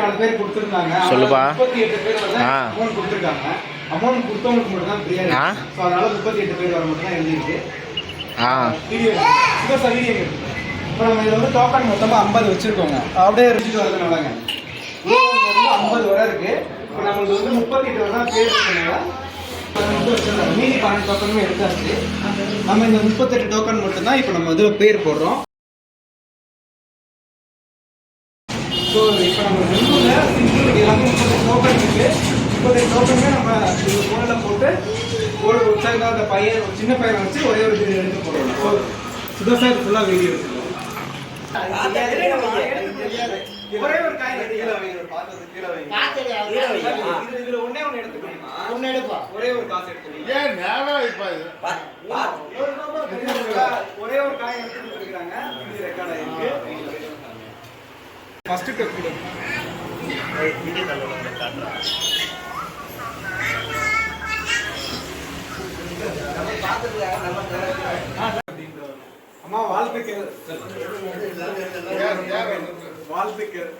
24 பேர் கொடுத்துருந்தாங்க. சொல்லுப்பா. 38 பேர் வந்து அமௌண்ட் கொடுத்துருக்காங்க. அமௌண்ட் கொடுத்தவங்களுக்கு மட்டும் தான் பிரியாணி. ஸோ அதனால 38 பேர் வர மட்டும் தான் எழுதிருக்கு. வீடியோ இப்போ நம்ம இதில் வந்து டோக்கன் மொத்தமாக 50 வச்சுருக்கோங்க. அப்படியே எடுத்துட்டு வரதுனாலங்க 50 வர இருக்கு. இப்போ நம்மளுக்கு வந்து 38 வர தான் பேர் இருக்குனால மீதி 12 டோக்கனுமே எடுத்தாச்சு. நம்ம இந்த 38 டோக்கன் மட்டும்தான் இப்போ நம்ம இதில் பேர் போடுறோம். ஸோ இப்போ நம்ம ரெண்டுல எல்லாமே 30 டோக்கன் இருக்குது. 30 டோக்கனுமே நம்ம இந்த ஃபோனில் போட்டு ஒரு உற்சாகம் அந்த பையன் ஒரு சின்ன பையனை வச்சு ஒரே ஒரு வீடியோ எடுத்து போடுறோம். ஸோ சுதா சார் ஃபுல்லாக வீடியோ எடுத்துருவோம். ஒரே ஒரு காய் இதுல ஒண்ணே ஒண்ணு எடுத்துக்கணுமா? ஒண்ணு எடுப்பா. ஒரே ஒரு காசு எடுத்துக்கணும். ஏன் நேரா இப்ப இது ஒரே ஒரு காய் எடுத்துட்டு இருக்காங்க. இது ரெக்கார்ட் ஆயிருக்கு. ஃபர்ஸ்ட் டெஸ்ட் வீடியோ கால்ல காட்றேன். நம்ம பாத்துக்கலாம். நம்ம அம்மா வாழ்த்துக்கள். வாழ்த்துக்கள்.